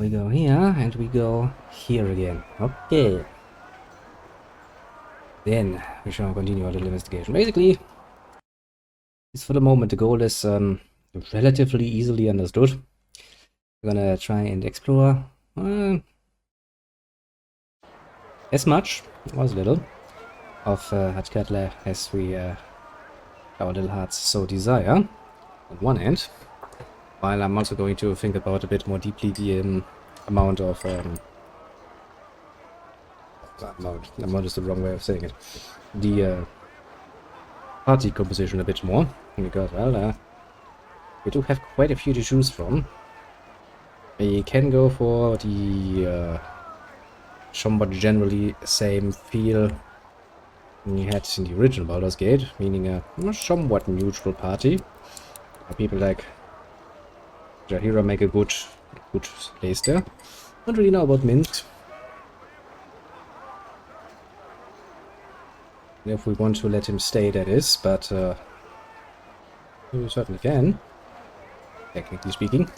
we go here, and we go here again. Okay. Then we shall continue our little investigation. Basically, for the moment, the goal is relatively easily understood. We're gonna try and explore as much, or as little, of Hatkatla as we our little hearts so desire, on one end, while I'm also going to think about a bit more deeply the amount of amount is the wrong way of saying it, the party composition a bit more, because, well, we do have quite a few to choose from. We can go for the somewhat generally same feel we had in the original Baldur's Gate, meaning a somewhat neutral party. People like Jahira make a good place there. Don't really know about Mint. If we want to let him stay, that is, but we certainly can, technically speaking.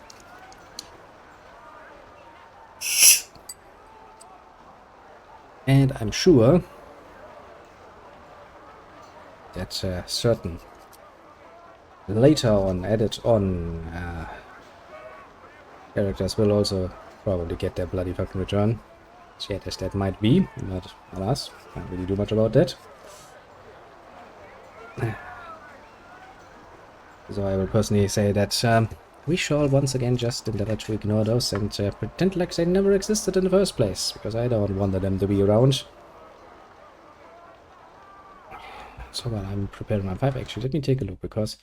And I'm sure that certain later on added on characters will also probably get their bloody fucking return. Shit as that might be, but alas, can't really do much about that. So I will personally say that we shall once again just endeavor to ignore those and pretend like they never existed in the first place, because I don't want them to be around. So while I'm preparing my pipe, actually, let me take a look, because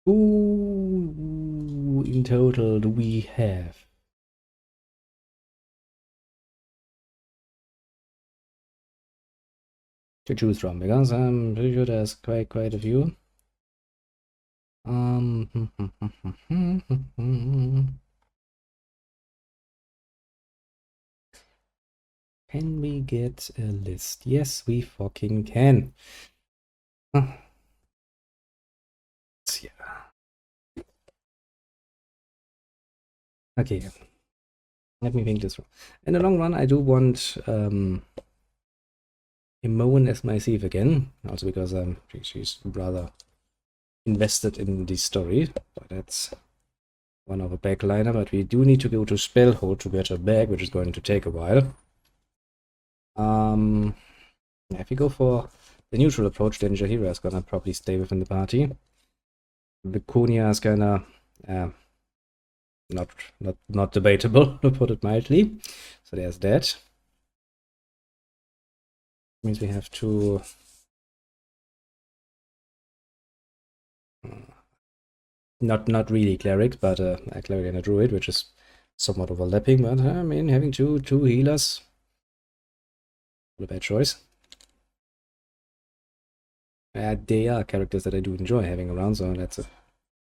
who in total do we have? To choose from, because I'm pretty sure there's quite a few. Can we get a list? Yes, we fucking can. Let's see. Okay, let me think this through. In the long run, I do want Imoen as my thief again, also because she's rather invested in the story. So that's one of a backliner, but we do need to go to Spellhold to get her back, which is going to take a while. If we go for the neutral approach, then Jahira is gonna probably stay within the party. Viconia is gonna not debatable, to put it mildly. So there's that. Means we have to not really clerics, but a cleric and a druid, which is somewhat overlapping. But I mean, having two healers, not a bad choice. They are characters that I do enjoy having around, so that's a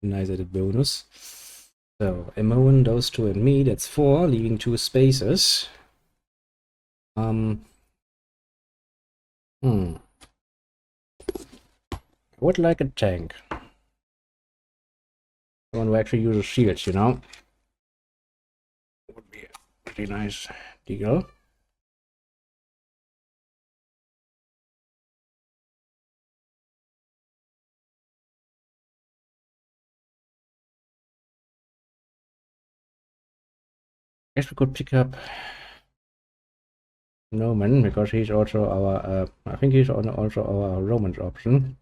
nice added bonus. So Imoen, those two, and me, that's 4, leaving 2 spaces. I would like a tank. One who actually uses shields, you know? Would be a pretty nice deal. Guess we could pick up Roman, because he's also our, I think he's also our Roman option.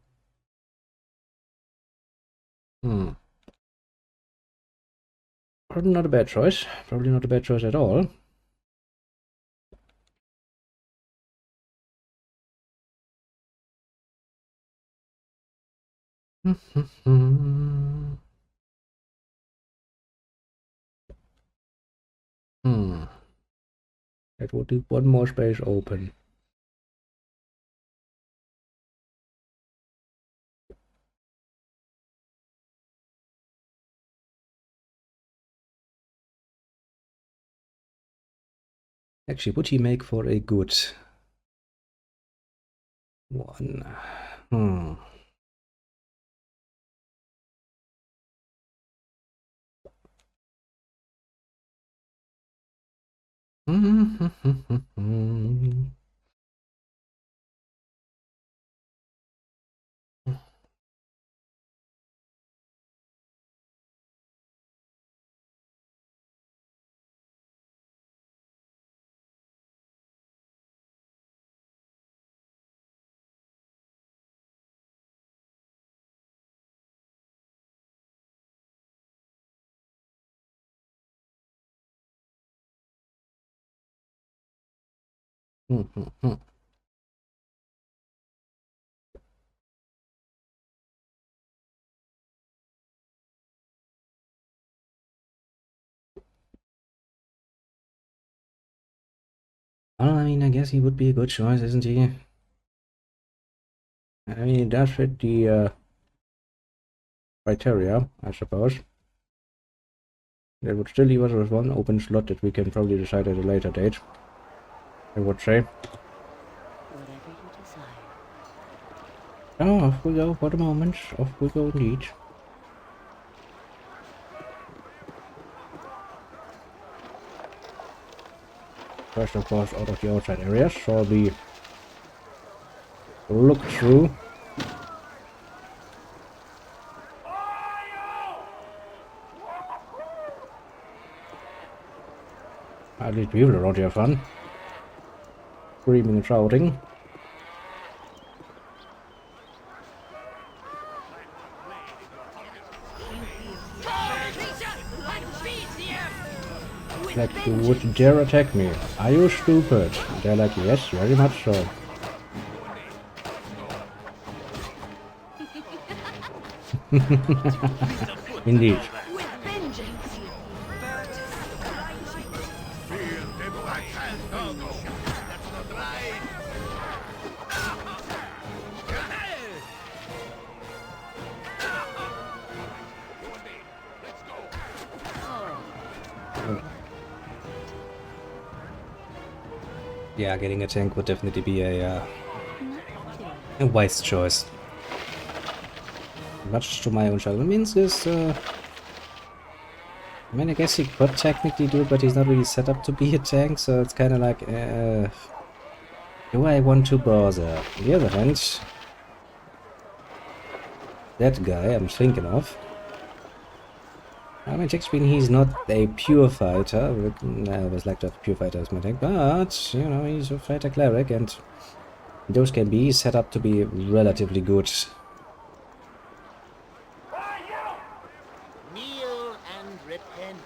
Probably not a bad choice. Probably not a bad choice at all. That would leave one more space open. Actually, would he make for a good one? I mean, I guess he would be a good choice, isn't he? I mean, he does fit the criteria, I suppose. There would still leave us with one open slot that we can probably decide at a later date, I would say. Whatever you desire. Oh, off we go for the moment. Off we go indeed. First, of course, out of the outside areas, so the look through. At least people around here have fun. Screaming and shouting. Like, you would dare attack me? Are you stupid? They're like, yes, very much so. Indeed. Yeah, getting a tank would definitely be a wise choice. Much to my own chagrin. Means this, I mean, I guess he could technically do it, but he's not really set up to be a tank, so it's kind of like, do I want to bother? On the other hand, that guy I'm thinking of, I mean, technically he's not a pure fighter. I always like to have a pure fighter as my tank, but, you know, he's a fighter cleric, and those can be set up to be relatively good. Kneel and repent.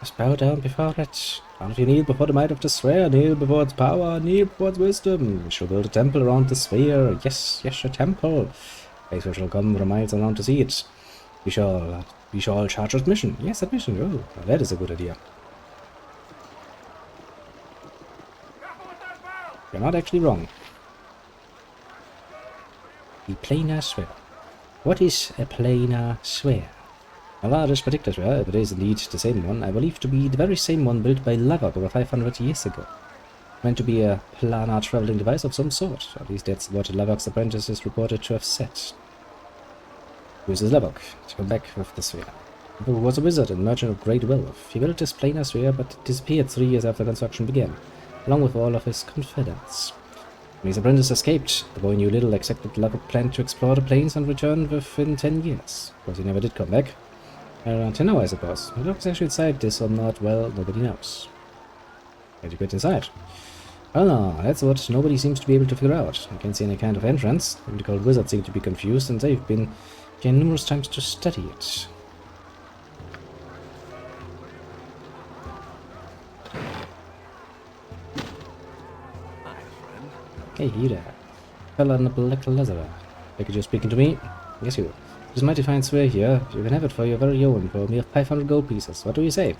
Just bow down before it. And if you kneel before the might of the sphere, kneel before its power, kneel before its wisdom. We shall build a temple around the sphere. Yes, yes, a temple. Faithful shall come from miles around to see it. We shall charge its mission. Yes, that mission. Oh, that is a good idea. You're not actually wrong. The planar sphere. What is a planar sphere? Well, this particular sphere, if it is indeed the same one, I believe to be the very same one built by Lavok over 500 years ago. Meant to be a planar traveling device of some sort. At least that's what Lavok's apprentice is reported to have said. Who is this Lavok? To come back with the sphere. He was a wizard and merchant of great wealth. He built this planar sphere, but disappeared 3 years after construction began, along with all of his confederates. When his apprentice escaped, the boy knew little except that Lavok planned to explore the plains and return within 10 years. Of course, he never did come back. Around 10 now, I suppose. Whether Lavok's actually inside this or not, well, nobody knows. Had you get inside? Well, no, that's what nobody seems to be able to figure out. I can't see any kind of entrance. Even the cold wizards seem to be confused, and they've been here numerous times to study it. Hey, you there. Fella in the black leather. Like you're speaking to me? Yes, you. This mighty fine sphere here. You can have it for your very own for a mere 500 gold pieces. What do you say?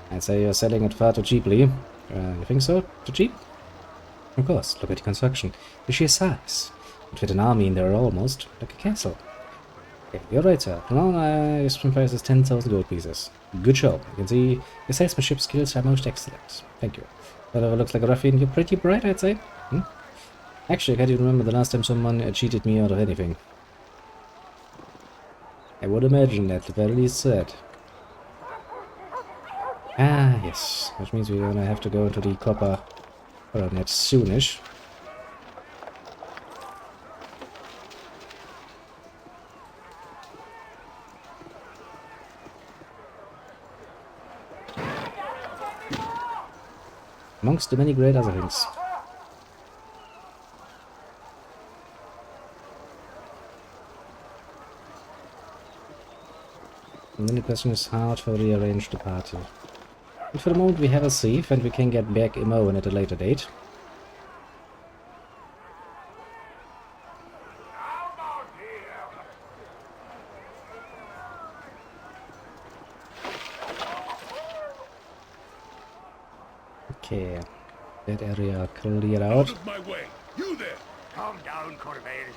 I'd say you're selling it far too cheaply. You think so? Too cheap? Of course. Look at the construction. The sheer size. Would fit an army in there almost. Like a castle. Okay, you're right, sir. For now, this price is 10,000 gold pieces. Good show. You can see your salesmanship skills are most excellent. Thank you. Whatever looks like a ruffian, you're pretty bright, I'd say. Actually, I can't even remember the last time someone cheated me out of anything. I would imagine that, at the very least said. Ah, yes. Which means we're gonna have to go into the copper net soonish. Amongst the many great other things. And then the question is how to rearrange the party. And for the moment we have a thief and we can get back Imoen at a later date. Okay, that area cleared out. Out of my way! You there! Calm down, Corvale.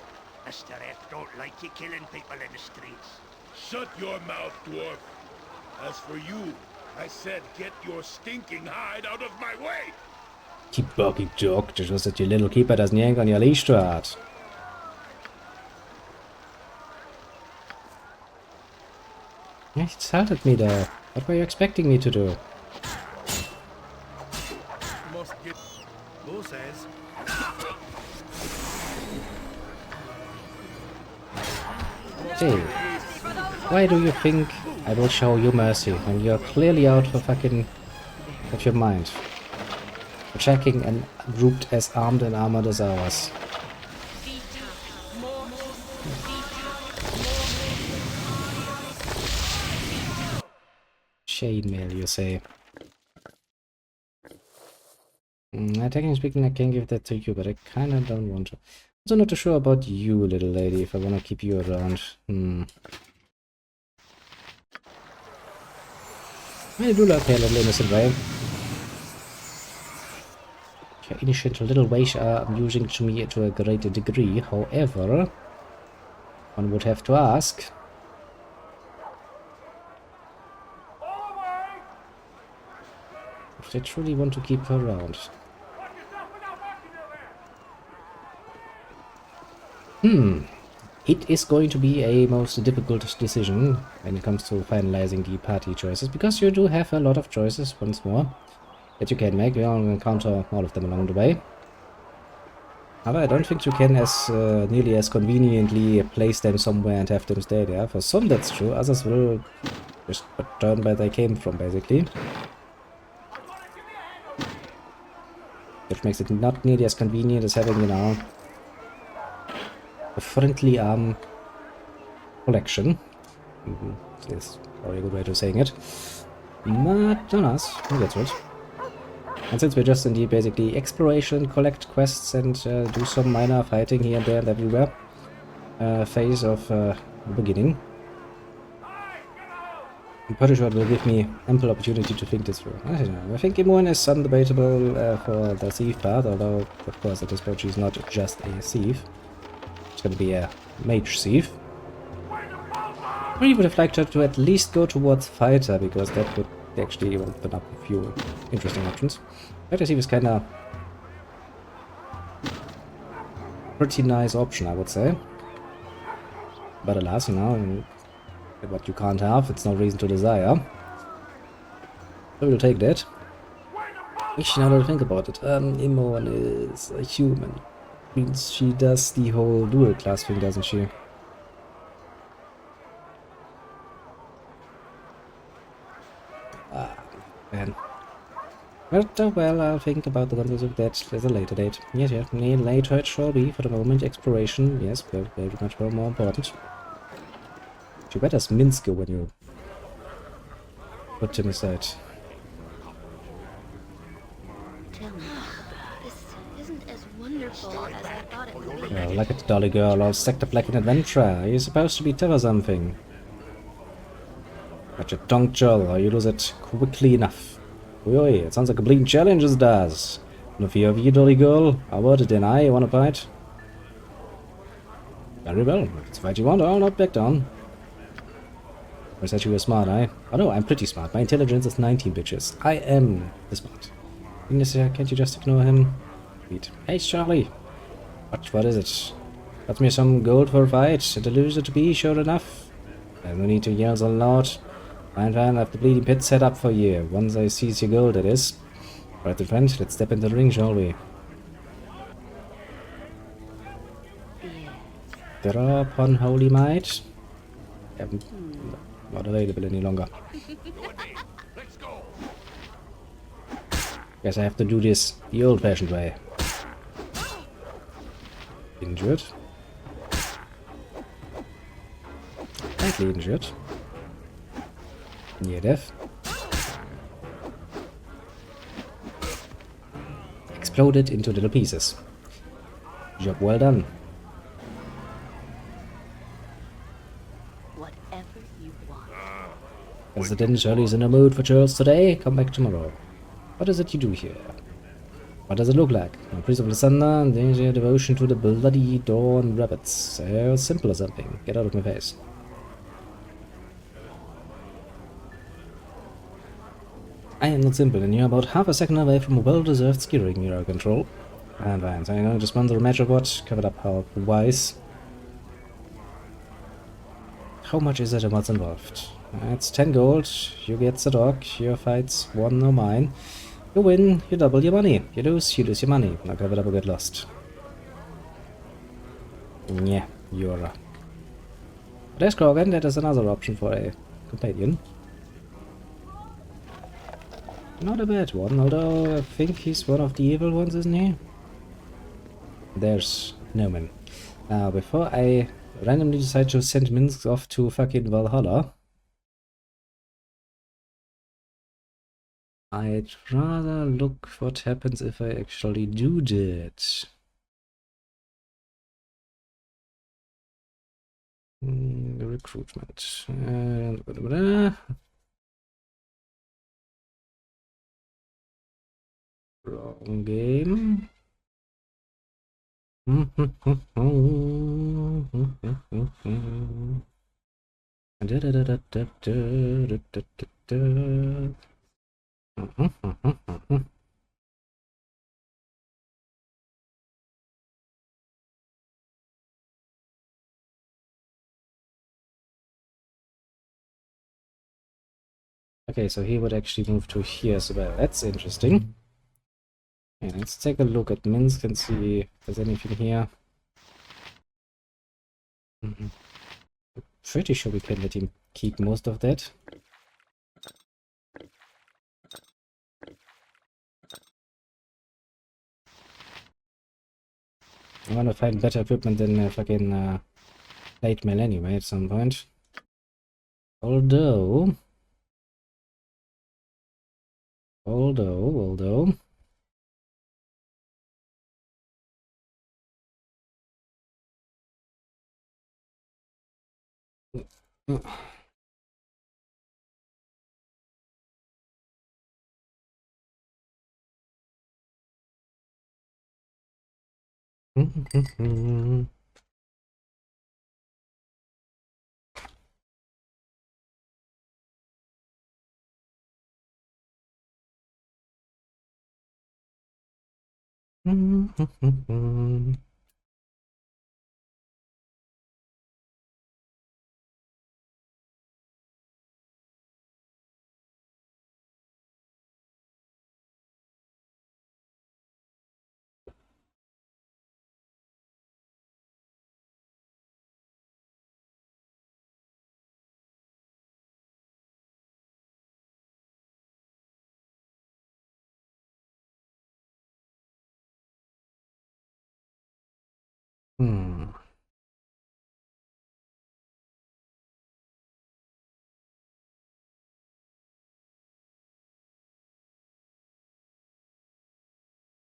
Mr. F don't like you killing people in the streets. Shut your mouth, dwarf! As for you, I said get your stinking hide out of my way! Keep barking, dog. Just was that your little keeper doesn't yank on your leash too hard. You insulted me there. What were you expecting me to do? Must get... Who says? Hey, why do you think I will show you mercy when you're clearly out of your mind? Attacking and grouped as armed and armored as ours. Chainmail, you say? Technically speaking, I can give that to you, but I kinda don't want to. Also not too sure about you, little lady, if I wanna keep you around. I do love her little innocent way. Your innocent little ways are amusing to me to a great degree. However, one would have to ask. If they truly want to keep her around. It is going to be a most difficult decision when it comes to finalizing the party choices, because you do have a lot of choices once more that you can make. We will encounter all of them along the way. However, I don't think you can as nearly as conveniently place them somewhere and have them stay there. For some that's true, others will just return where they came from, basically. Which makes it not nearly as convenient as having, you know, a friendly arm collection. Is probably a good way of saying it. But on us, we'll get to it. And since we're just in the basically exploration, collect quests, and do some minor fighting here and there and everywhere phase of the beginning, I'm pretty sure it will give me ample opportunity to think this through. I don't know. I think Imoen is undebatable for the thief part, although, of course, at this point she's not just a thief. She's going to be a mage thief. I really would have liked her to at least go towards fighter, because that would actually open up a few interesting options. Fighter thief is kind of pretty nice option, I would say. But alas, you know, what you can't have, it's no reason to desire. So we'll take that. Actually, now that I think about it, Imoen is a human. Means she does the whole dual class thing, doesn't she? Ah, man. But, well, I'll think about the ones of that at a later date. Yes, yes, later it shall be. For the moment, exploration, yes, very, very much more important. You better Minsk when you put him aside. Tell me, this isn't as wonderful as I thought it would be. Well, look at the dolly girl, all stacked up like an adventurer. You're supposed to be tough or something. Got your tongue chill, or you lose it quickly enough. Oi, it sounds like a bleeding challenge, it does. No fear of you, dolly girl. How about it, deny you want to fight? Very well, if it's a fight you want, I'll not back down. I said you were smart, eh? Oh no, I'm pretty smart. My intelligence is 19, bitches. I am the smart. Can't you just ignore him? Wait. Hey, Charlie! What is it? Got me some gold for a fight. A loser to be, sure enough. There's no need to yell so loud. Fine, fine, I have the bleeding pit set up for you. Once I seize your gold, that is. Right then, friend, let's step into the ring, shall we? Yes. Draw upon Holy Might. Not available any longer. Let's go. Guess I have to do this the old-fashioned way. Injured. Slightly injured. Near death. Exploded into little pieces. Job well done. Whatever you want. President Shirley's in the mood for churls today. Come back tomorrow. What is it you do here? What does it look like? A priest of the thunder, danger, devotion to the bloody dawn rabbits. How simple or something. Get out of my face. I am not simple, and you're about half a second away from a well-deserved skiing mirror control. And fine, so I'm going to sponsor a match of what? Covered up how wise. How much is it and what's involved? It's 10 gold, you get the dog, your fight's 1 or mine. You win, you double your money. You lose your money. Now cover up or get lost. Yeah, you're there's Krogan, that is another option for a companion. Not a bad one, although I think he's one of the evil ones, isn't he? There's Noman. Now, before I randomly decide to send Minsk off to fucking Valhalla, I'd rather look what happens if I actually do that. The recruitment. Wrong game. Okay, so he would actually move to here as well. That's interesting. Yeah, let's take a look at Minsk and see if there's anything here. Pretty sure we can let him keep most of that. I want to find better equipment than fucking plate mail anyway at some point. Although...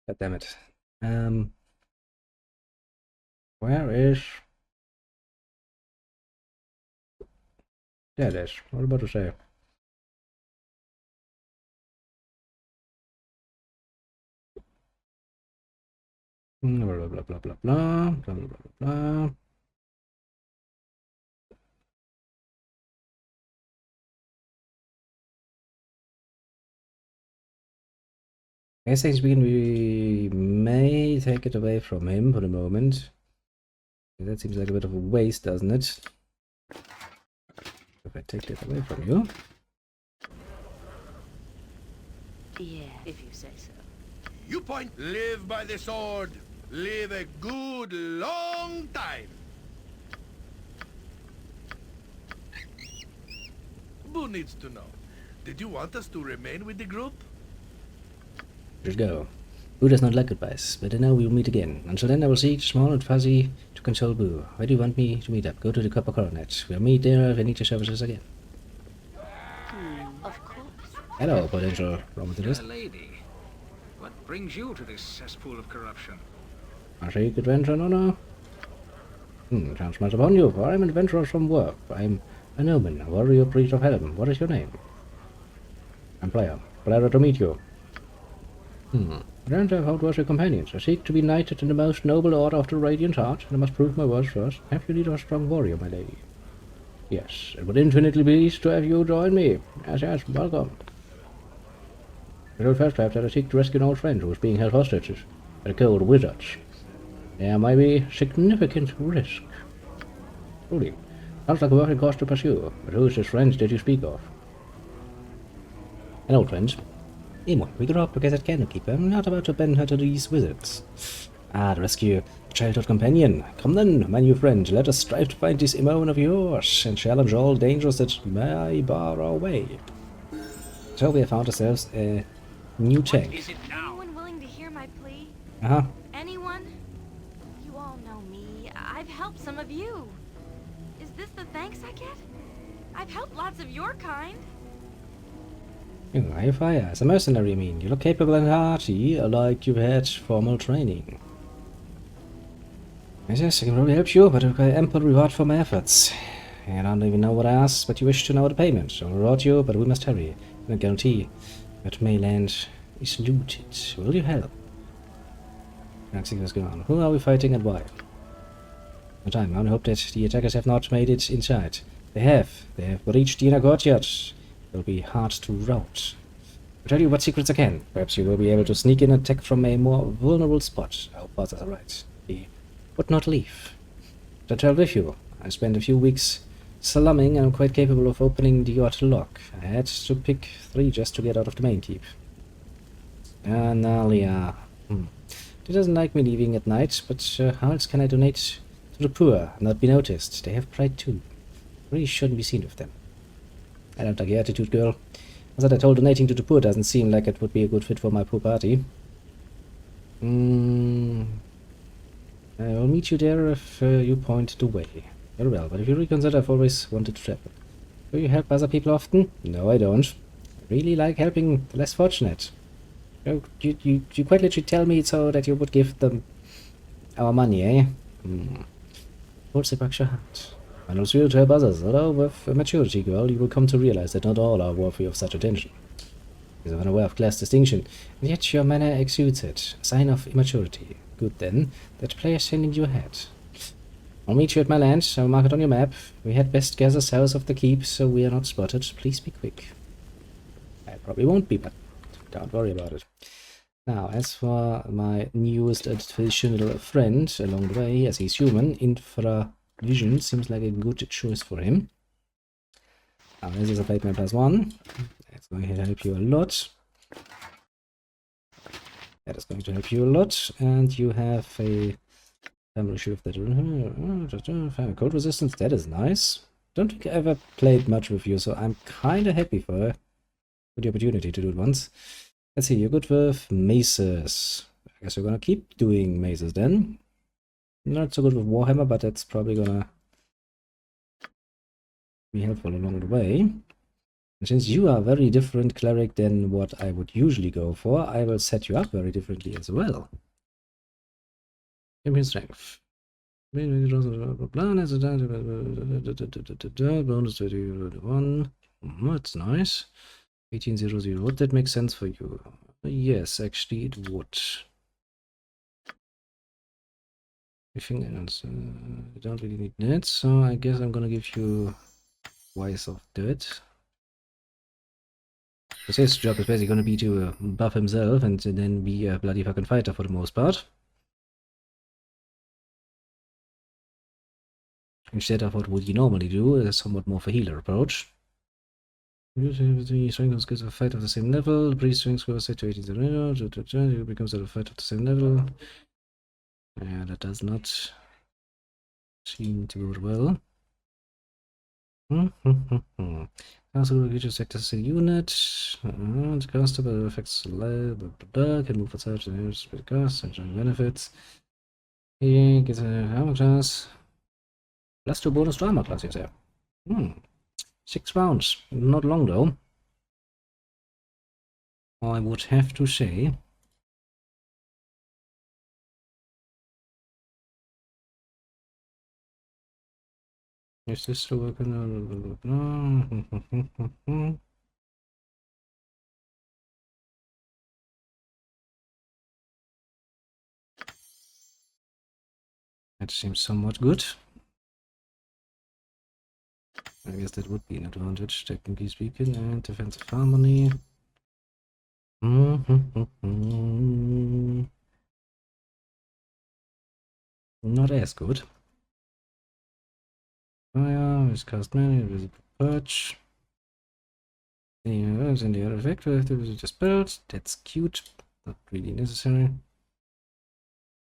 God damn it. Where is... There it is. What was I about to say? Blah blah blah blah blah blah blah blah blah blah. I guess we may take it away from him for the moment. That seems like a bit of a waste, doesn't it? If I take that away from you. Yeah, if you say so. You point. Live by the sword. Live a good long time. Who needs to know? Did you want us to remain with the group? Just go. Boo does not like goodbyes, but I know we will meet again. Until then, I will seek Small and Fuzzy to console Boo. Where do you want me to meet up? Go to the Copper Coronet. We'll meet there if I need your services again. Of course. Hello, potential romanticist. Dear lady, what brings you to this cesspool of corruption? I seek adventure, no? Chance smiles upon you, for I am an adventurer from work. I am an omen, a warrior priest of heaven. What is your name? I'm Player. Pleasure to meet you. I don't have outworthy companions. I seek to be knighted in the most noble order of the Radiant Heart, and I must prove my words first. Have you need of a strong warrior, my lady? Yes, it would infinitely be pleased to have you join me. Yes, welcome. I should first have that I seek to rescue an old friend who is being held hostage by the cold wizards. There might be significant risk. Truly. Sounds like a working course to pursue. But who is this friend that you speak of? An old friend. Amon, we grew up together at Candlekeep. I'm not about to bend her to these wizards. Ah, to rescue a childhood companion. Come then, my new friend, let us strive to find this Amon of yours, and challenge all dangers that may bar our way. So we have found ourselves a new tank. Is it now? Anyone willing to hear my plea? Uh-huh. Anyone? You all know me. I've helped some of you. Is this the thanks I get? I've helped lots of your kind. You are fire. As a mercenary, I mean. You look capable and hearty, like you've had formal training. Yes, I can probably help you, but I require ample reward for my efforts. I don't even know what I asked, but you wish to know the payment. I'll reward you, but we must hurry. I guarantee that mainland is looted. Will you help? Let's see what's going on. Who are we fighting and why? No time. I only hope that the attackers have not made it inside. They have. They have breached the inner courtyard. It will be hard to rout. I'll tell you what secrets I can. Perhaps you will be able to sneak in and attack from a more vulnerable spot. I hope others are right. He would not leave. To travel with you. I spent a few weeks slumming and I'm quite capable of opening the odd lock. I had to pick 3 just to get out of the main keep. Analia. She doesn't like me leaving at night, but how else can I donate to the poor and not be noticed? They have pride too. Really shouldn't be seen with them. I don't like your attitude, girl. As I told, donating to the poor doesn't seem like it would be a good fit for my poor party. I will meet you there if you point the way. Very well, but if you reconsider, I've always wanted to travel. Do you help other people often? No, I don't. I really like helping the less fortunate. You quite literally tell me so that you would give them our money, eh? What's the Berkshire heart? I know it's real to help others, although with maturity, girl, you will come to realize that not all are worthy of such attention. You're unaware of class distinction, and yet your manner exudes it, a sign of immaturity. Good then, that player sending you ahead. I'll meet you at my land, I'll mark it on your map. We had best gather south of the keep, so we are not spotted. Please be quick. I probably won't be, but don't worry about it. Now, as for my newest additional friend along the way, as he's human, Infravision seems like a good choice for him. Now, this is a plate man +1. That's going to help you a lot. That is going to help you a lot. And you have a family shift that cold resistance. That is nice. Don't think I ever played much with you, so I'm kind of happy for the opportunity to do it once. Let's see, you're good with maces. I guess you're gonna keep doing maces then. Not so good with Warhammer, but that's probably gonna be helpful along the way. And since you are a very different cleric than what I would usually go for, I will set you up very differently as well. Champion strength. Bonus 21. That's nice. 1800. Would that make sense for you? Yes, actually it would. Anything else? I don't really need that, so I guess I'm gonna give you Wise of Dirt. Because his job is basically gonna be to buff himself and then be a bloody fucking fighter for the most part. Instead of what would you normally do, a somewhat more of a healer approach. The strength skills of a fight of the same level. The priest strength score is set to 18. It becomes a fight of the same level. Yeah, that does not seem to go well. Also, creatures act as a unit. The caster affects the life, blah blah blah. Can move outside the spirit cast, enjoying benefits. He gets a armor class. +2 bonus to armor class, yes, yeah. 6 rounds. Not long though. I would have to say. Is this still working? That seems somewhat good. I guess that would be an advantage, technically speaking, and defensive harmony. Not as good. Fire is cast many, invisible purge. Yeah, and the other effect activity dispelled. That's cute, not really necessary.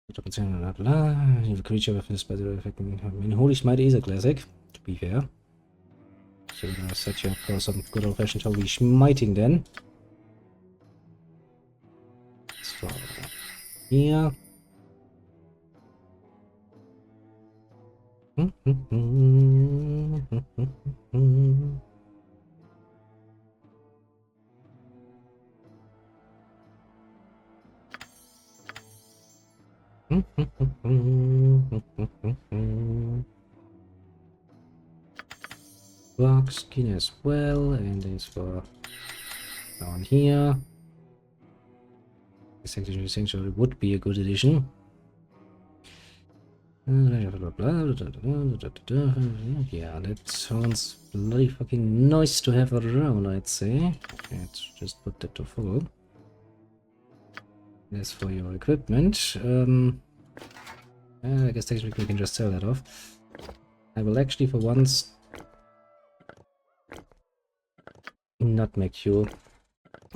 The creature weapons by the effect. I mean, Holy Smite is a classic, to be fair. So we're gonna set you up for some good old fashioned Holy Smiting then. So here. Block skin as well, and this for down here. Sanctuary Sanctuary would be a good addition. Yeah, that sounds bloody fucking nice to have around, I'd say. Let's just put that to full. As for your equipment, I guess technically we can just sell that off. I will actually for once not make you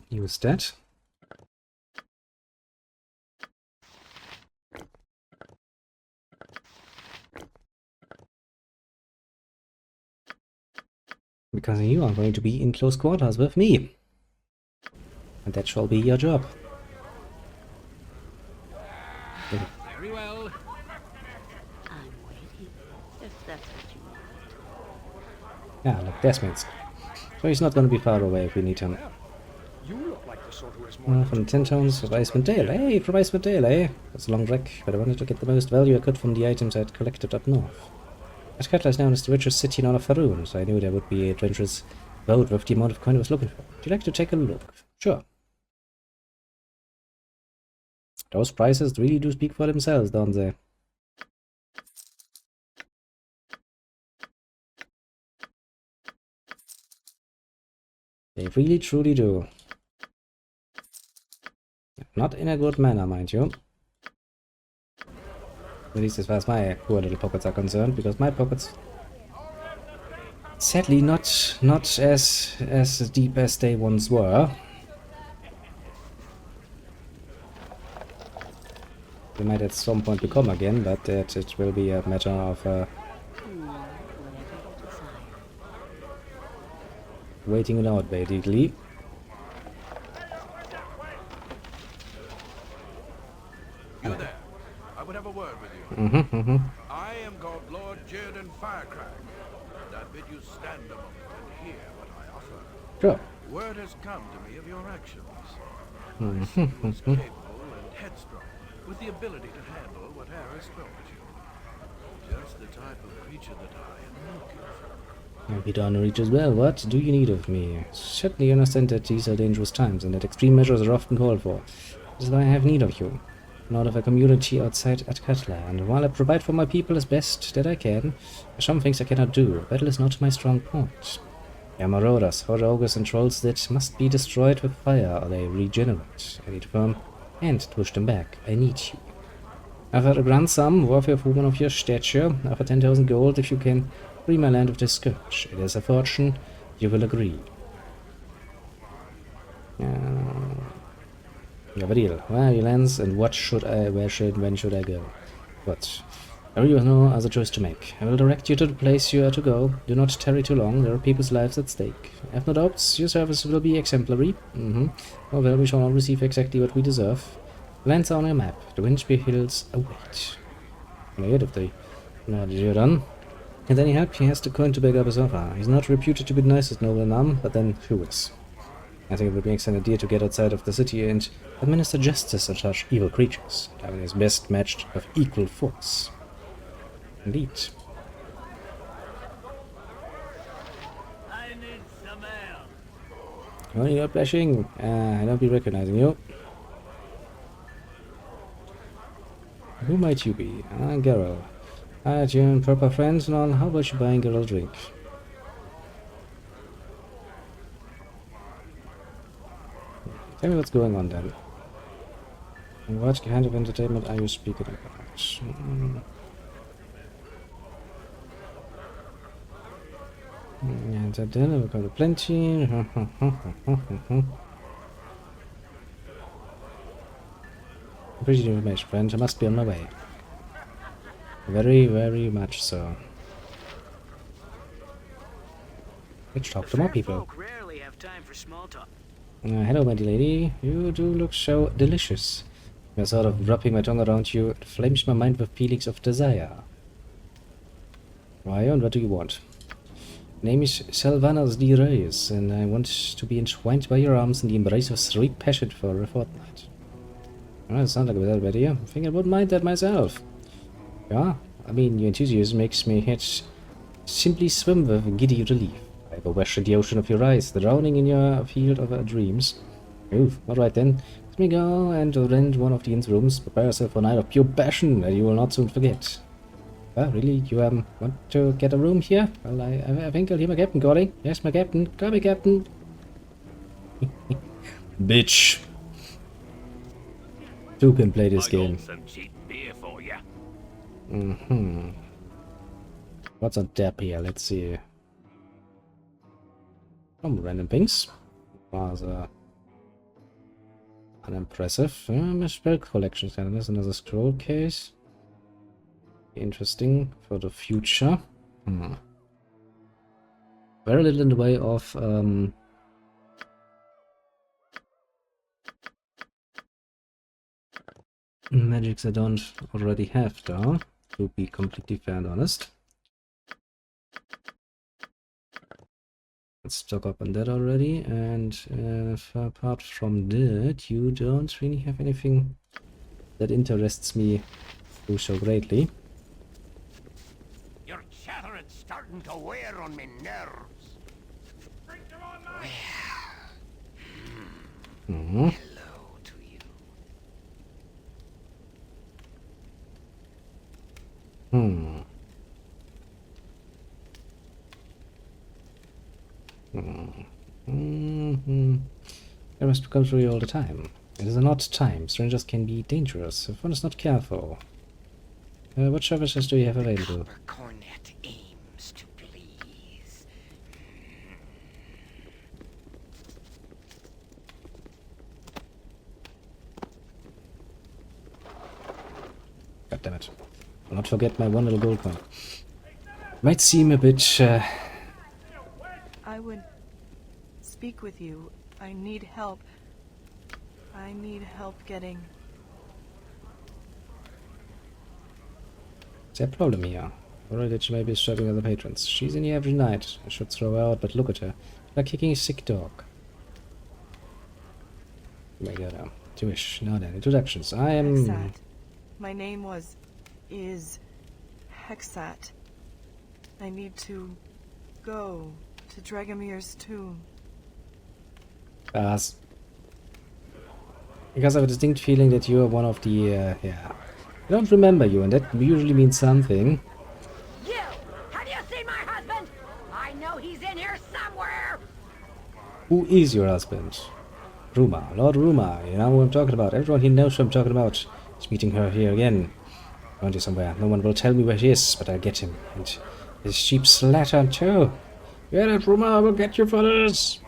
use that. Because you are going to be in close quarters with me. And that shall be your job. Very well. I'm waiting, if that's what you want. Yeah, like Desmond's. So he's not going to be far away if we need him. You look like the sort who is more From the 10 tones of Icewind Dale. Hey, from Icewind Dale, eh? That's a long trek, but I wanted to get the most value I could from the items I'd collected up north. Athkatla is known as the richest city in all of Faerun, so I knew there would be a adventurous boat with the amount of coin I was looking for. Would you like to take a look? Sure. Those prices really do speak for themselves, don't they? They really truly do. Not in a good manner, mind you. At least as far as my poor little pockets are concerned, because my pockets sadly not as deep as they once were. They might at some point become again, but that it will be a matter of waiting it out, basically. You there? I would have a word with you. I am called Lord Jerdan Firecrack, and I bid you stand a moment and hear what I offer. Sure. Word has come to me of your actions. I see you as capable and headstrong, with the ability to handle whatever is thrown at you. Just the type of creature that I am looking for. I'll be down to reach as well. What do you need of me? Certainly understand that these are dangerous times and that extreme measures are often called for. This is why I have need of you. Not of a community outside Athkatla, and while I provide for my people as best that I can, there are some things I cannot do. Battle is not my strong point. They are marauders, horde ogres and trolls that must be destroyed with fire or they regenerate. I need a firm hand to push them back. I need you. I've had a grand sum, worthy of a woman of your stature. Offer 10,000 gold if you can free my land of this scourge. It is a fortune, you will agree. Yeah, very ill. Where are your lands and when should I go? But there you have no other choice to make. I will direct you to the place you are to go. Do not tarry too long, there are people's lives at stake. I have no doubts, your service will be exemplary. Although we shall not receive exactly what we deserve. Lands are on your map. The Winchby Hills await. Good if they you're done. And any help he has to coin to beg up his offer. He's not reputed to be the nicest noble in Nam, but then who is? I think it would make sense idea to get outside of the city and administer justice on such evil creatures. Having his best matched of equal force. Indeed. I need some ale. Oh, you're not blushing. I don't be recognizing you. Who might you be? Geralt. Alright, you and proper friends and all. How about you buying Geralt a drink? Tell me what's going on then. And what kind of entertainment are you speaking about? And at dinner we've got plenty. Appreciate the information, friend. I must be on my way. Very, very much so. Let's talk to more people. Folk rarely have time for small talk. Hello, my dear lady. You do look so delicious. The sort of wrapping my tongue around you inflames my mind with feelings of desire. Why and what do you want? My name is Sylvanas de Reyes, and I want to be entwined by your arms in the embrace of sweet passion for a fortnight. Well, that sounds like a bad idea. I think I wouldn't mind that myself. Yeah, I mean, your enthusiasm makes me head simply swim with giddy relief. I have a wash in the ocean of your eyes, drowning in your field of dreams. Oof, alright then. Let me go and rent one of the inn's rooms. Prepare yourself for a night of pure passion that you will not soon forget. Really? You want to get a room here? Well, I think I'll hear my captain calling. Yes, my captain. Call me, captain. Bitch. Two can play this game. Some cheap beer for you. What's on tap here? Let's see. Some random things. Rather unimpressive. A spell collection. There's another scroll case. Interesting for the future. Very little in the way of magics I don't already have, though, to be completely fair and honest. Let's stock up on that already, and apart from that, you don't really have anything that interests me so greatly. Your chattering's starting to wear on me nerves. Hello to you. I must come through you all the time. It is an odd time. Strangers can be dangerous if one is not careful. What services do you have available? Cornet aims to please. God damn it. I'll not forget my one little gold coin. Might seem a bit, I would speak with you. I need help. I need help getting... What's the problem here? Worried that she may be disturbing other patrons. She's in here every night. I should throw her out, but look at her. Like kicking a sick dog. Oh my god, Jewish. Now then, introductions. I am... Hexat. My name is Hexat. I need to go to Dragomir's tomb. Because I have a distinct feeling that you are one of the, yeah. I don't remember you, and that usually means something. You! Have you seen my husband? I know he's in here somewhere! Who is your husband? Ruma, Lord Ruma, you know who I'm talking about. Everyone here knows who I'm talking about. He's meeting her here again. Around here somewhere. No one will tell me where she is, but I'll get him. And his sheep's letter too. Get it, Ruma, I will get you for this.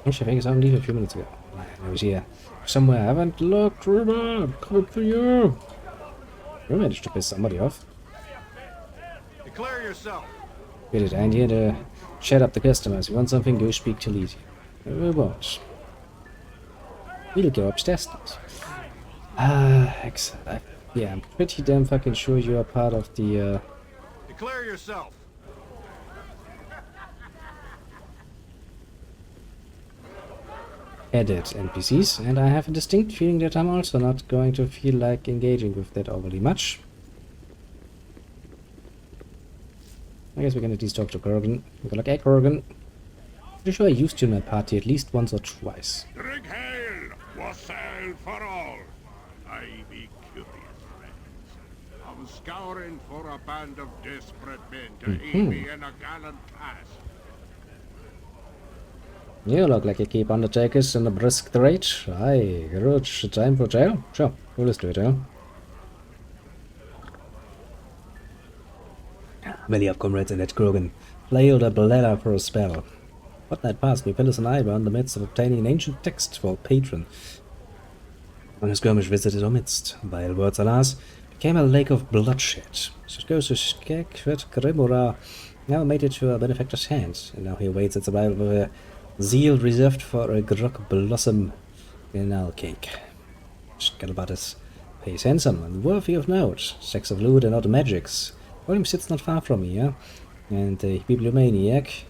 Actually, I think it's only a few minutes ago. I was here somewhere. I haven't looked. Ruben, I'm coming for you. You managed to piss somebody off. Declare yourself. Get it, I'm here to chat up the customers. You want something, go speak to Lizzie. We won't. We'll go upstairs now. Yeah, I'm pretty damn fucking sure you are part of the, Declare yourself. added NPCs, and I have a distinct feeling that I'm also not going to feel like engaging with that overly much. I guess we can at least talk to Kurgan. We go like, hey Kurgan. Pretty sure I used you in my party at least once or twice. Drink hail, wassail for all. I be curious, friends. I'm scouring for a band of desperate men to aid me in a gallant task. You look like you keep undertakers in a brisk trade. Aye, good. Time for jail? Sure, we'll just do it, huh? Belly up, comrades, and let Kurgan. Play the bladder for a spell. Fortnight past, me fellows and I were in the midst of obtaining an ancient text for a patron. When a skirmish visited our midst, vile words, alas, became a lake of bloodshed. So it goes to Skek, Grimora, now made it to a benefactor's hand, and now he awaits its arrival with a zeal reserved for a grog blossom in our cake. Scalabatus pays handsome and worthy of note, sex of loot and other magics. William sits not far from me, yeah? And the bibliomaniac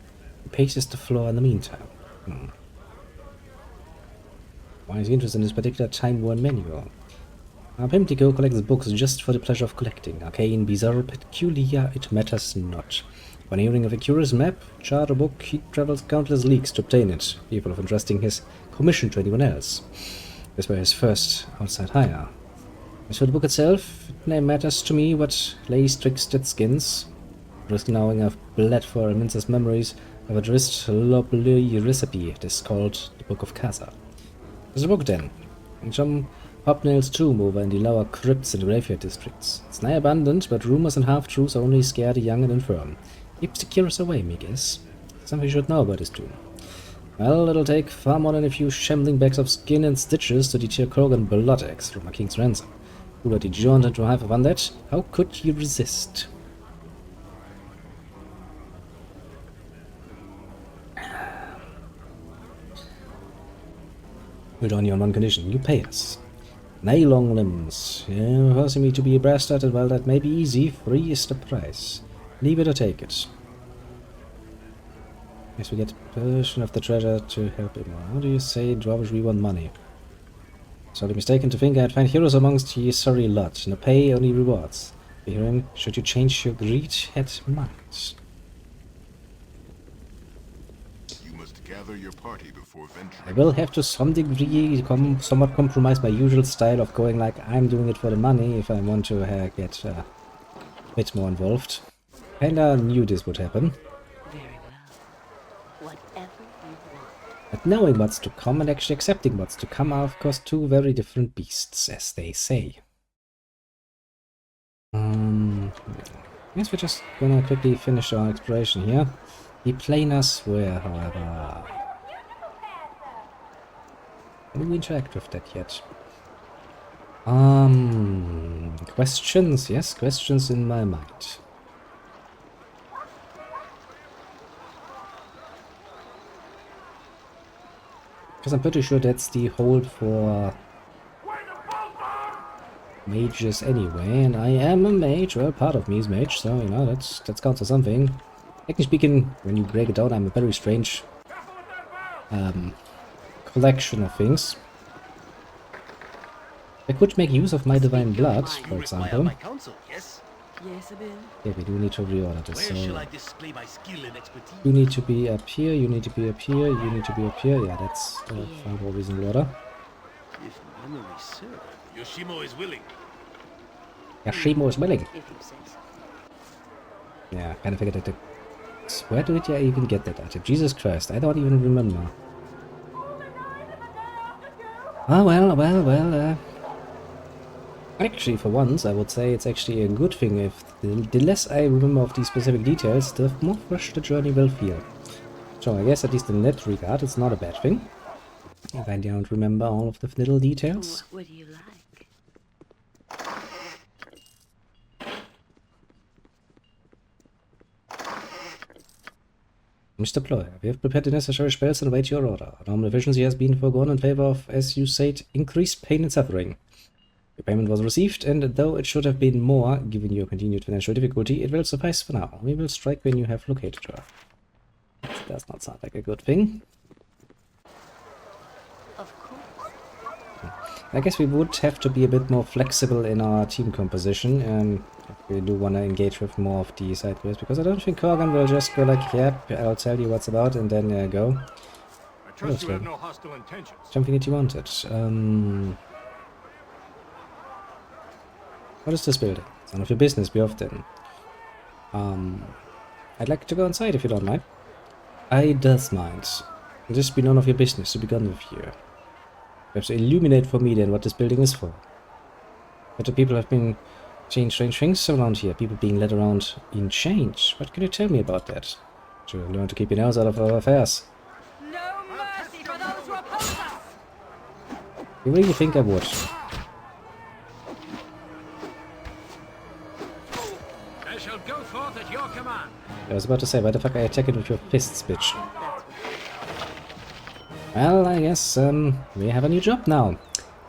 paces the floor in the meantime. Why is he interested in this particular time-worn manual? Our Pimtico collects books just for the pleasure of collecting. Arcane, bizarre, peculiar, it matters not. When hearing of a curious map, chart, or book, he travels countless leagues to obtain it, fearful of entrusting his commission to anyone else. This were his first outside hire. As for the book itself, it matters to me what lays twixt its skins. Risk knowing I've bled for Mince's memories of a drist lovely recipe. It is called the Book of Casa. There's a book then, in some hobnail's tomb over in the lower crypts in the graveyard districts. It's nigh abundant, but rumors and half-truths only scare the young and infirm. Keeps the curious away, me guess. Something you should know about this tomb. Well, it'll take far more than a few shambling bags of skin and stitches to deter Krogan blood eggs from a king's ransom. Who did you want to have upon that? How could you resist? But only on one condition, you pay us. Nay, long limbs. You're forcing me to be a bastard, and well, that may be easy. Free is the price. Leave it or take it. Yes, we get a portion of the treasure to help him. How do you say, dwarves, we want money? Sorely mistaken to think I'd find heroes amongst ye sorry lot. No pay, only rewards. Herein, should you change your greed, head minds. You must gather your party before venturing. I will have to some degree somewhat compromise my usual style of going like I'm doing it for the money if I want to get a bit more involved. Kinda knew this would happen. Very well. Whatever you want. But knowing what's to come and actually accepting what's to come are of course two very different beasts, as they say. I guess we're just gonna quickly finish our exploration here. The planers were, however... Can we interact with that yet? Questions? Yes, questions in my mind. Because I'm pretty sure that's the hold for mages anyway, and I am a mage. Well, part of me is mage, so you know that counts for something. Technically speaking, when you break it down, I'm a very strange collection of things. I could make use of my divine blood, for example. Yes? Yes, Abel. Yeah, we do need to reorder this. Where So shall I display my skill and expertise? you need to be up here, you need to be up here, you need to be up here. Yeah, that's fine for reasonable order. If memory serves, Yoshimo is willing. Yashimo is willing. If you say so. Yeah, kind of figured that. Where did I even get that item? Jesus Christ, I don't even remember. Ah, well. Actually, for once, I would say it's actually a good thing. If the less I remember of these specific details, the more fresh the journey will feel. So I guess at least in that regard it's not a bad thing. If I don't remember all of the little details. What would you like? Mr. Ploy, we have prepared the necessary spells and await your order. Normal efficiency has been foregone in favor of, as you said, increased pain and suffering. Your payment was received, and though it should have been more, given your continued financial difficulty, it will suffice for now. We will strike when you have located her. That does not sound like a good thing. Of course. I guess we would have to be a bit more flexible in our team composition, if we do want to engage with more of the side quests, because I don't think Korgan will just go like, yep, I'll tell you what's about, and then go. I trust you have no hostile intentions. Something that you wanted. What is this building? It's none of your business, be off then. I'd like to go inside if you don't mind. I does mind. This be none of your business to begin with here. Perhaps illuminate for me then what this building is for. But the people have been saying strange things around here, people being led around in chains. What can you tell me about that? To learn to keep your nose out of our affairs. No mercy for those who oppose us! You really think I would? I shall go forth at your command. I was about to say, why the fuck I attack it with your fists, bitch? Well, I guess, we have a new job now.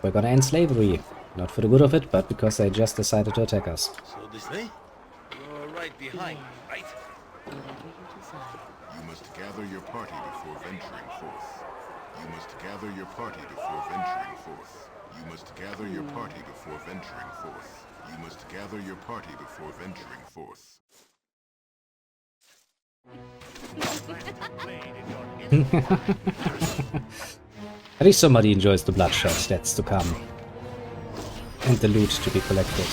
We're gonna end slavery. Not for the good of it, but because they just decided to attack us. So this way? You're right behind me, right? You must gather your party before venturing forth. You must gather your party before venturing forth. You must gather your party before venturing forth. You must gather your party before venturing forth. At least somebody enjoys the bloodshed that's to come. And the loot to be collected.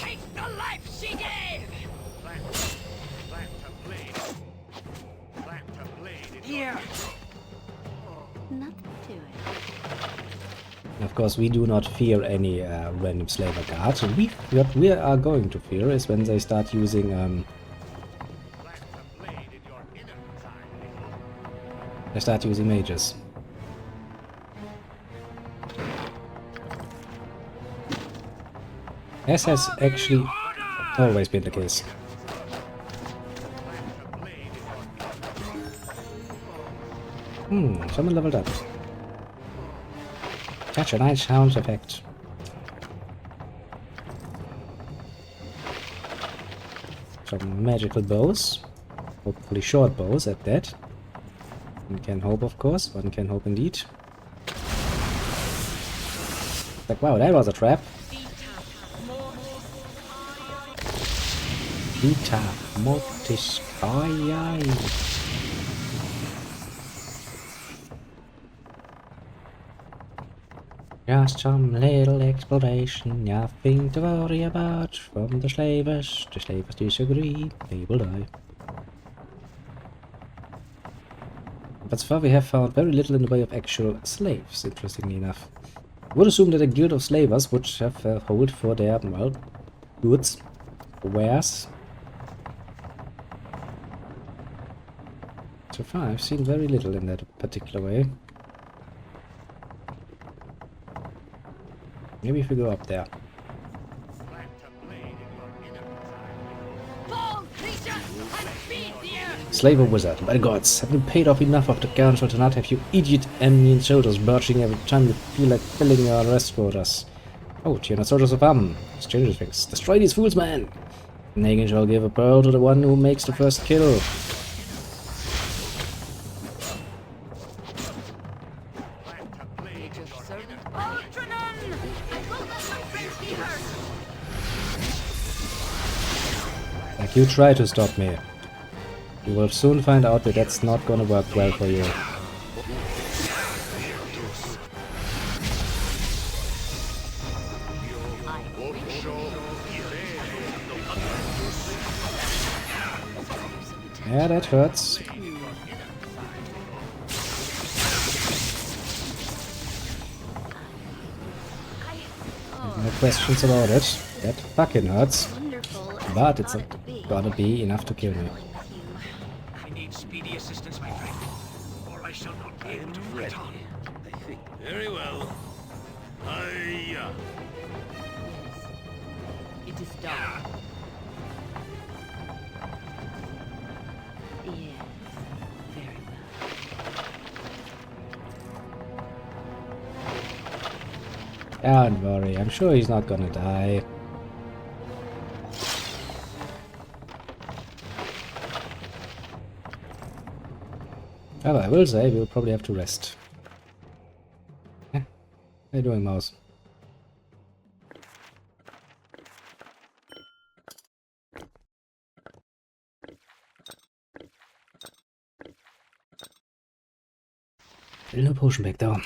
Take the life she gave! Here. Nothing to it. Of course, we do not fear any random slaver guards. What we are going to fear is when they start using mages. As has actually always been the case. Someone leveled up. Such a nice sound effect. Some magical bows. Hopefully short bows at that. One can hope, of course. One can hope indeed. Like, wow, that was a trap. Vita mortis ai. Just some little exploration, nothing to worry about. From the slavers disagree, they will die. But so far we have found very little in the way of actual slaves, interestingly enough. I would assume that a guild of slavers would have a hold for their, well, goods, wares. So far I've seen very little in that particular way. Maybe if we go up there. Slave or wizard, by the gods, have you paid off enough of the council to not have you idiot Indian soldiers birching every time you feel like filling your rest quotas? Oh, you're not soldiers of This changes things. Destroy these fools, man! Negan shall give a pearl to the one who makes the first kill. Like you try to stop me. You will soon find out that that's not gonna work well for you. Yeah, that hurts. No questions about it. That fucking hurts. But it's gonna be enough to kill me. I need speed. Stop. Yes, very well. Don't worry, I'm sure he's not gonna die. However, I will say we'll probably have to rest. How you doing, mouse? Still no potion back though.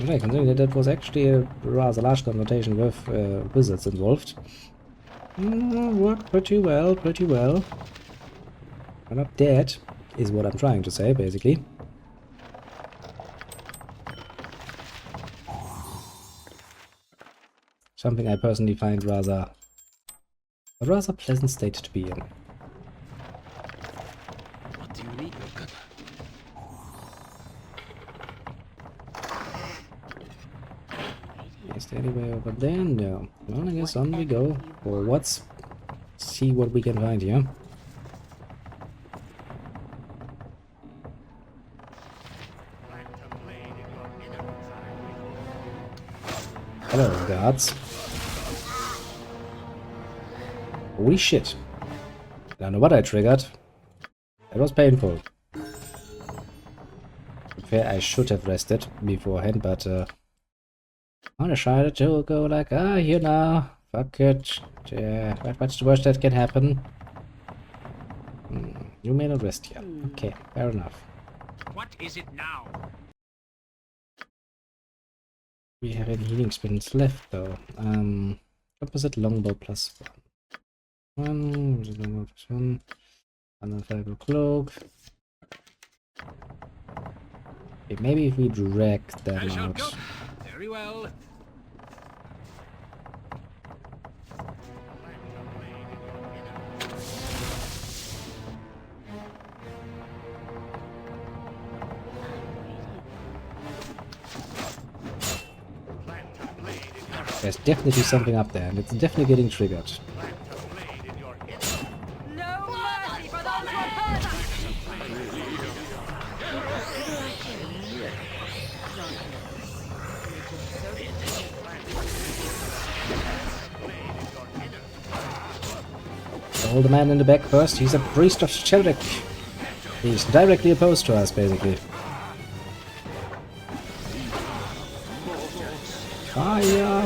Okay, considering that was actually a rather large confrontation with wizards involved. Worked pretty well, pretty well. We're not dead, is what I'm trying to say, basically. Something I personally find a rather pleasant state to be in. What do you need, Logan? Is there any way over there? No. Well, I guess on we go. Forwards. See what we can find here. Hello, guards. Holy shit. I don't know what I triggered. That was painful. Fair, I should have rested beforehand, but I decided to go like, you know, fuck it. Yeah, what's the worst that can happen? You may not rest here. Okay, fair enough. What is it now? We have any healing spins left though. Opposite longbow plus one. Longbow plus one. Another cloak. Okay, maybe if we drag them I shall out. go. Very well. There's definitely something up there, and it's definitely getting triggered. No mercy for those who oppose us! Hold the man in the back first. He's a priest of Sheldrick. He's directly opposed to us, basically. Fire!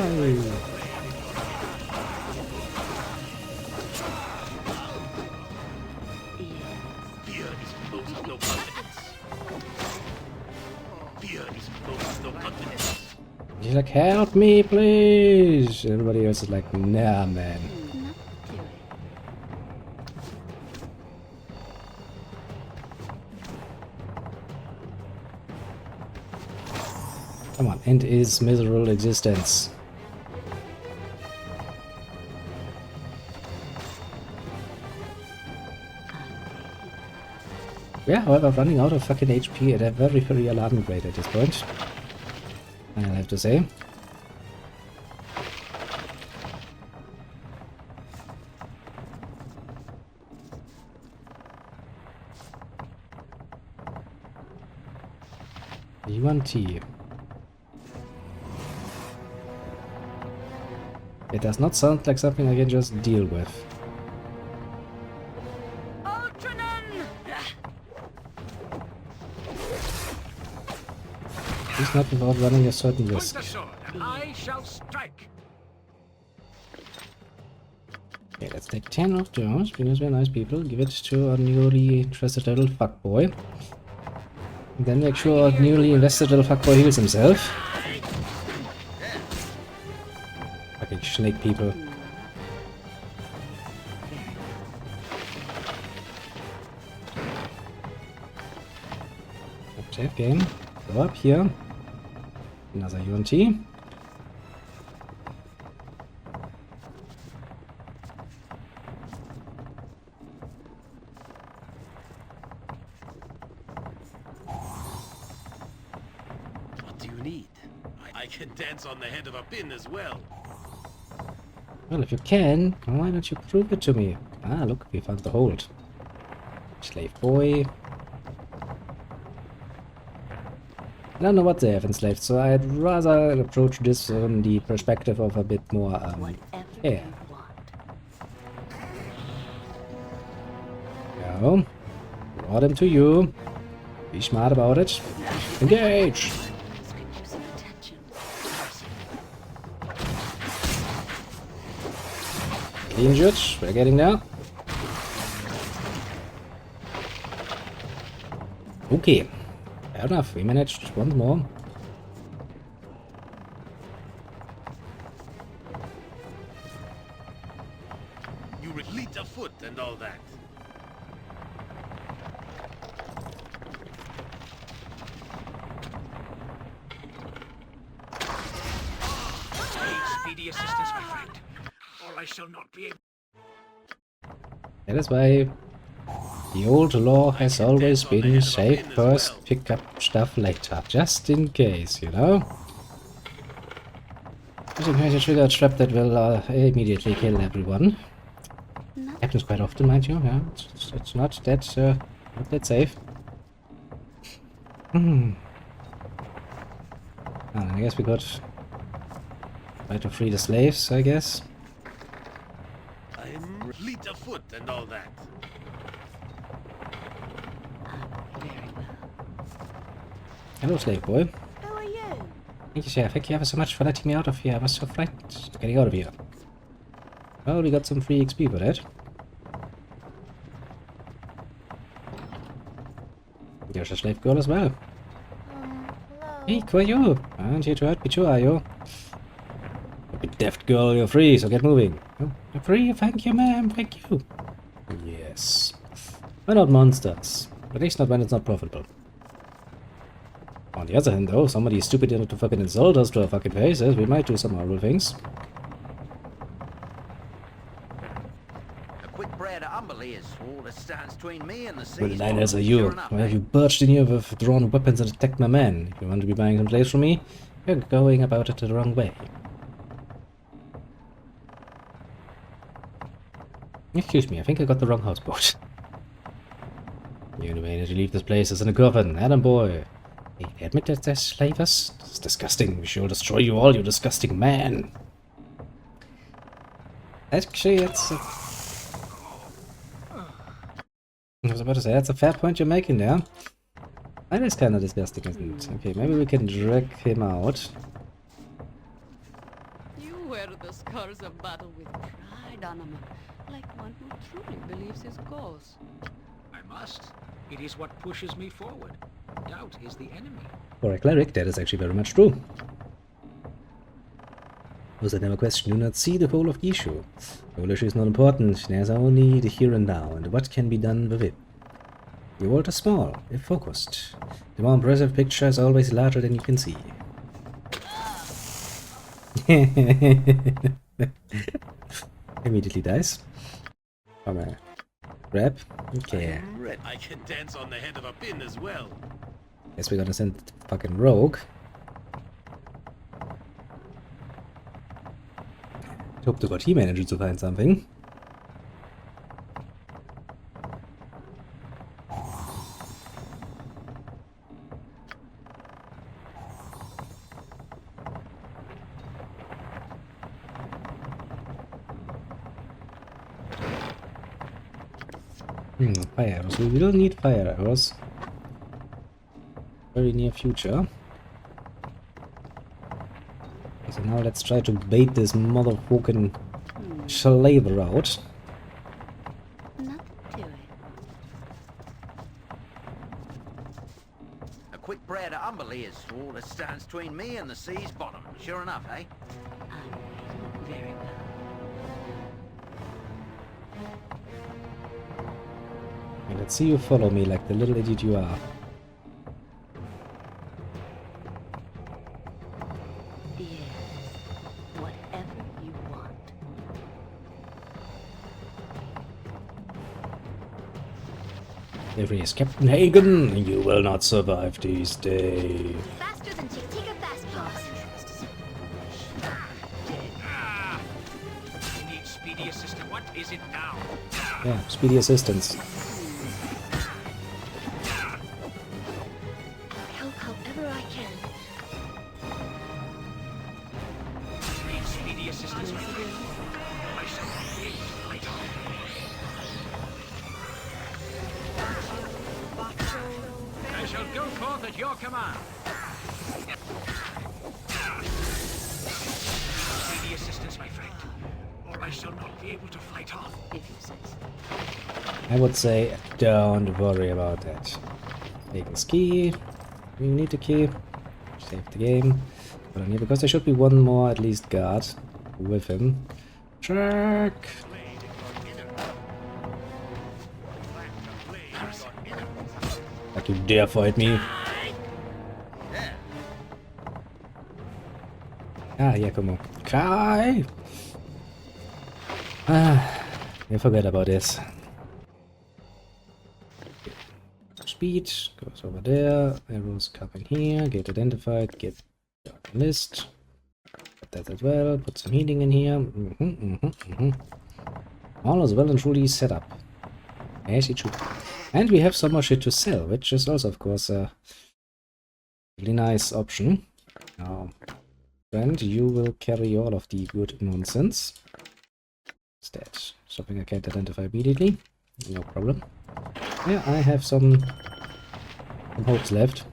He's like, help me, please! Everybody else is like, nah, man. Come on, end his miserable existence. We are, however, running out of fucking HP at a very, very alarming rate at this point. I'll have to say. U1T. It does not sound like something I can just deal with. Ultranon! He's not without running a certain Point risk. the sword, and I shall strike. Okay, let's take 10 of those, because we're nice people. Give it to our newly interested little fuckboy. Then make sure our newly invested little fuckboy heals himself. Fucking snake people. Save game. Go up here. Another UNT. need. I can dance on the head of a pin as well. Well, if you can, why don't you prove it to me? Ah, look, we found the hold. Slave boy. I don't know what they have enslaved, so I'd rather approach this from the perspective of a bit more, care. Yeah. Draw them to you. Be smart about it. Engage! Injured. We're getting there. Okay. Fair enough. We managed once more. You fleet of foot and all that. Speedy assistance, my friend. Or I shall not be able. That is why the old law has always been save first, pick up stuff later. Just in case, you know? Just in case you trigger a trap that will immediately kill everyone. Happens quite often, mind you, yeah. It's not that safe. I guess we got try to free the slaves, I guess. I'm fleet of foot and all that. Hello, slave boy. Who are you? Thank you, sir. Thank you ever so much for letting me out of here. I was so frightened getting out of here. Well, we got some free XP for that. There's a slave girl as well. Hello. Hey, who are you? Aren't here to hurt me too, are you? You deft girl, you're free, so get moving. Oh, you're free? Thank you, ma'am. Thank you. Yes. We're not monsters. At least not when it's not profitable. On the other hand, though, somebody is stupid enough to fucking insult us to our fucking faces, we might do some horrible things. A quick prayer to Umberley is all that stands between me and the sea. What liners are you? Why have you burst in here with drawn weapons and attacked my men? If you want to be buying some slaves from me, you're going about it the wrong way. Excuse me, I think I got the wrong houseboat. You managed to leave this place as in a coffin, Adam boy. Hey, they admit that they're slavers? It's disgusting. We shall destroy you all, you disgusting man. Actually, it's I was about to say, that's a fair point you're making there. That is kind of disgusting, isn't it? Okay, maybe we can drag him out. You wear the scars of battle with pride, Animal, like one who truly believes his cause. I must. It is what pushes me forward. Doubt is the enemy. For a cleric, that is actually very much true. Was I never question, do not see the whole of the issue. The whole issue is not important, there's only the here and now, and what can be done with it. The world is small, if focused. The more impressive picture is always larger than you can see. Immediately dies. Alright. Grab. Okay. I can dance on the head of a pin as well. Guess we're gonna send the fucking rogue. Hope to God he managed to find something. Fire arrows. We will need fire arrows. Very near future. So now let's try to bait this motherfucking slaver out. Nothing to it. A quick prayer to Umberley is all that stands between me and the sea's bottom. Sure enough, eh? Very well. And let's see you follow me like the little idiot you are. There is Captain Hagen. You will not survive these days. Faster than Chick-Chick faster. Is it now? Yeah, speedy assistance. Help however I can. Need speedy assistance, my friend. I shall not be able to fight on. I shall go forth at your command. Speedy assistance, my friend. Or I shall not be able to fight on. If you say so. I would say don't worry about that. Take his key. We need the key. Save the game. Put on here because there should be one more at least guard with him. Check. Like you dare fight me. Ah, yeah, come on. Kai! Ah, I forgot about this. Speed goes over there. Arrows come in here. Get identified. Get dark list. Put that as well. Put some heating in here. All is well and truly set up. As it should. And we have some more shit to sell, which is also, of course, a really nice option. Now, friend, you will carry all of the good nonsense. Instead, something I can't identify immediately. No problem. Yeah, I have some hopes left.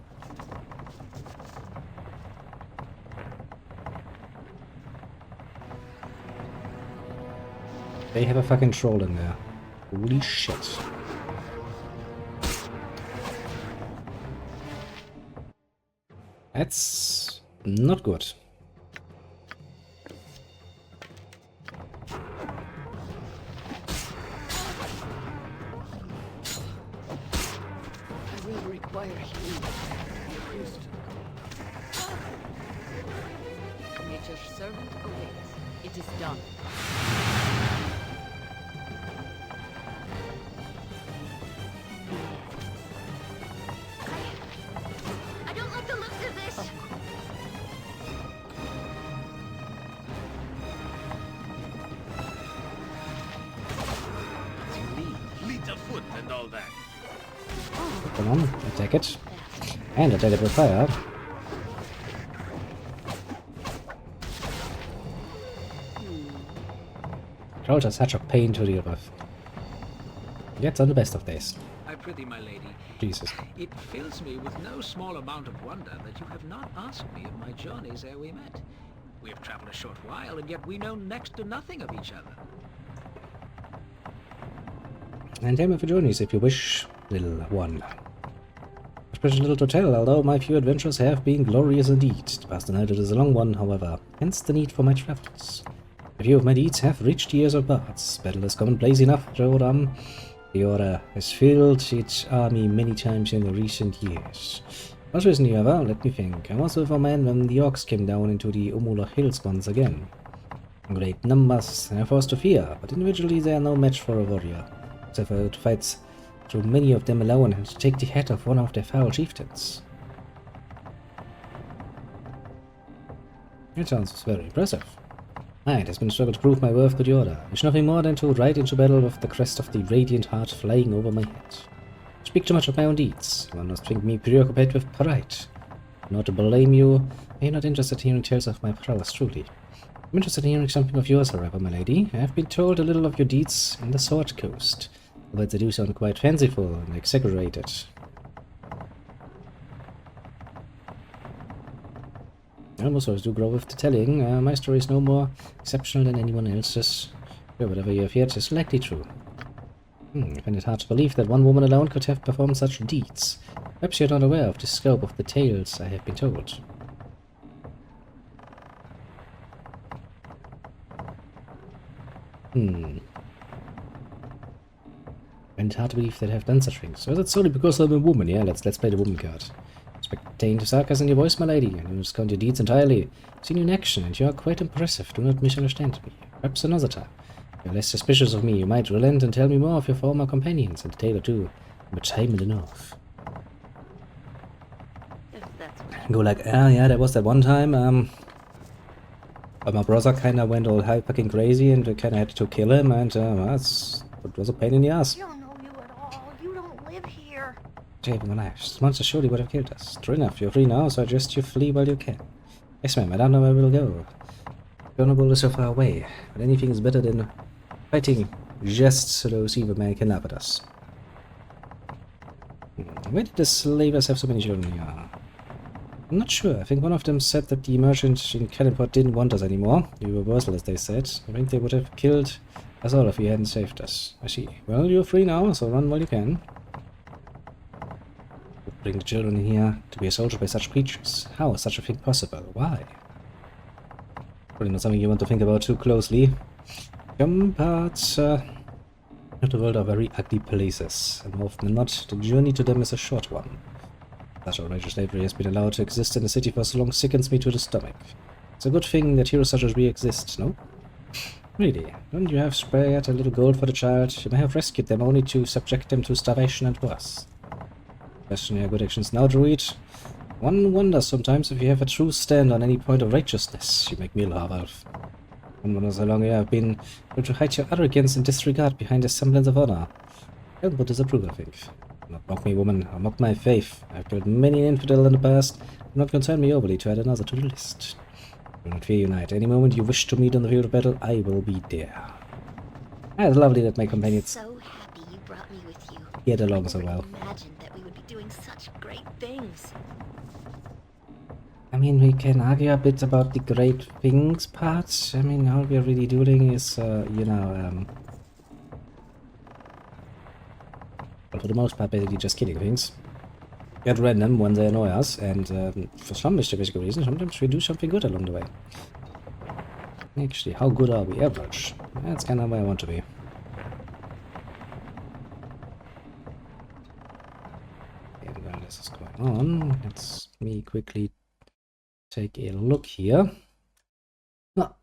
They have a fucking troll in there. Holy shit. That's not good. I will require healing. Nature's servant awaits. It is done. I don't like the looks of this. Lead of foot and all that. Come on, attack it. And attack it with fire. Trolls are such a pain to deal with. Yet on the best of days. I prithee, my lady. Jesus. It fills me with no small amount of wonder that you have not asked me of my journeys ere we met. We have traveled a short while, and yet we know next to nothing of each other. And tell me of your journeys if you wish, little one. Especially little to tell, although my few adventures have been glorious indeed. The past night is a long one, however, hence the need for my travels. A few of my deeds have reached the ears of bards. Battle is commonplace enough, Joram. The Order has filled its army many times in the recent years. Was recently, however, let me think. I was with a man when the orcs came down into the Umula Hills once again. Great numbers, they are forced to fear, but individually they are no match for a warrior. So if I would fight through many of them alone and take the head of one of their foul chieftains. It sounds very impressive. It has been a struggle to prove my worth to the Order. I wish nothing more than to ride into battle with the crest of the Radiant Heart flying over my head. I speak too much of my own deeds. One must think me preoccupied with pride. Not to blame you, I am not interested in hearing tales of my prowess, truly. I'm interested in hearing something of yours, however, my lady. I have been told a little of your deeds in the Sword Coast, but they do sound quite fanciful and exaggerated. I almost always do grow with the telling. My story is no more exceptional than anyone else's. Whatever you have heard is likely true. I find it hard to believe that one woman alone could have performed such deeds. Perhaps you're not aware of the scope of the tales I have been told. And it's hard to believe that I have done such things. So that's solely because I'm a woman, yeah? Let's play the woman card. Expecting sarcasm in your voice, my lady. I don't discount your deeds entirely. I've seen you in action, and you are quite impressive. Do not misunderstand me. Perhaps another time. If you're less suspicious of me, you might relent and tell me more of your former companions, and a tale or two. But time in the north. If that's what Go like, yeah, there was that one time, But my brother kinda went all high fucking crazy and we kinda had to kill him, and it was a pain in the ass. I don't know you at all. You don't live here. Saving my life. This monster surely would have killed us. True enough, you're free now, so I suggest you flee while you can. Yes, ma'am, I don't know where we'll go. Chernobyl is so far away, but anything is better than fighting just so those evil men can laugh at us. Why did the slavers have so many children here? I'm not sure. I think one of them said that the merchant in Cannonport didn't want us anymore. We were worthless, they said. I think they would have killed us all if we hadn't saved us. I see. Well, you're free now, so run while you can. Bring the children in here to be assaulted by such creatures. How is such a thing possible? Why? Probably not something you want to think about too closely. Some parts of the world are very ugly places, and more often than not, the journey to them is a short one. Such outrageous slavery has been allowed to exist in the city for so long sickens me to the stomach. It's a good thing that heroes such as we exist, no? Really, don't you have spared a little gold for the child? You may have rescued them only to subject them to starvation and worse. Question your good actions now, Druid. One wonders sometimes if you have a true stand on any point of righteousness. You make me laugh out. One wonders how long you have been able to hide your arrogance and disregard behind a semblance of honor. I would disapprove, I think. Do not mock me, woman, or mock my faith. I have killed many an infidel in the past. Do not concern me overly to add another to the list. Do not fear you, knight. Any moment you wish to meet on the field of battle, I will be there. It's lovely that my companions So happy you brought me with you. get along so well. Imagine that we would be doing such great things. I mean, we can argue a bit about the great things part. I mean, all we're really doing is, well, for the most part, basically just killing things. At random when they annoy us, and for some mysterious reason, sometimes we do something good along the way. Actually, how good are we? Average. That's kind of where I want to be. And while this is going on, let's me quickly take a look here. Oh,